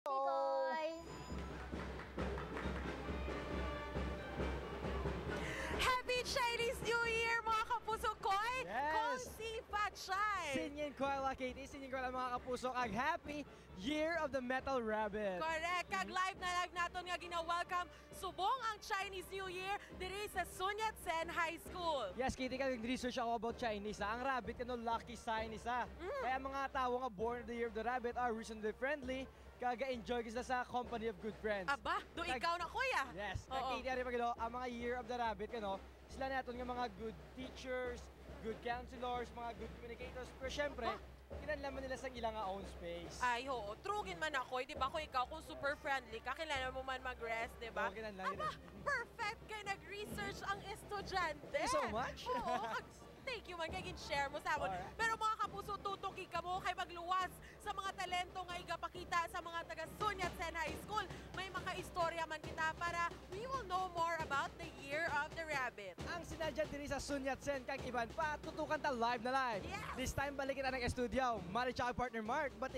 Tikoy! Happy Chinese New Year mga kapuso ko'y! Yes! Kung si Pachay! Sinyin ko ala Katie, sinyin ko ala mga kapuso kag Happy Year of the Metal Rabbit. Correct! Kag live naton nga gina-welcome subong ang Chinese New Year diri sa Sun Yat-sen High School. Yes, Katie, kag research ako about Chinese. Ang rabbit kano lucky sign isa. Kaya mga tao nga born of the Year of the Rabbit are reasonably friendly, kaga enjoy kita sa company of good friends. Aba, do Kag- ikaw na kuya. Yes, kag Oo. Katie, ari pagino, ang mga Year of the Rabbit kano, sila naton nga mga good teachers, good counselors, mga good communicators. Pero syempre, kinanlaman nila sa ilang own space. Ay, oo. Trugin man ako, di ba? Kung ikaw, kung super friendly ka, kailangan mo man mag-rest, di ba? Oo, kinanlang Aba, yun. perfect kay nag-research ang estudyante. Thank you so much. Oo, thank you man, kay share mo sa amon. Alright. Pero mga kapuso, tutuki ka mo kay magluwas sa mga talento nga igapakita sa mga taga Sun Yat-sen High School. May maka-istorya man kita para we will know more about the Year of the Rabbit. Ang sinadya diri sa Sun Yat-sen kag iban pa tutukan ta live na live. Yes! This time balik kita ng studio. Mari tsaka partner Mark, but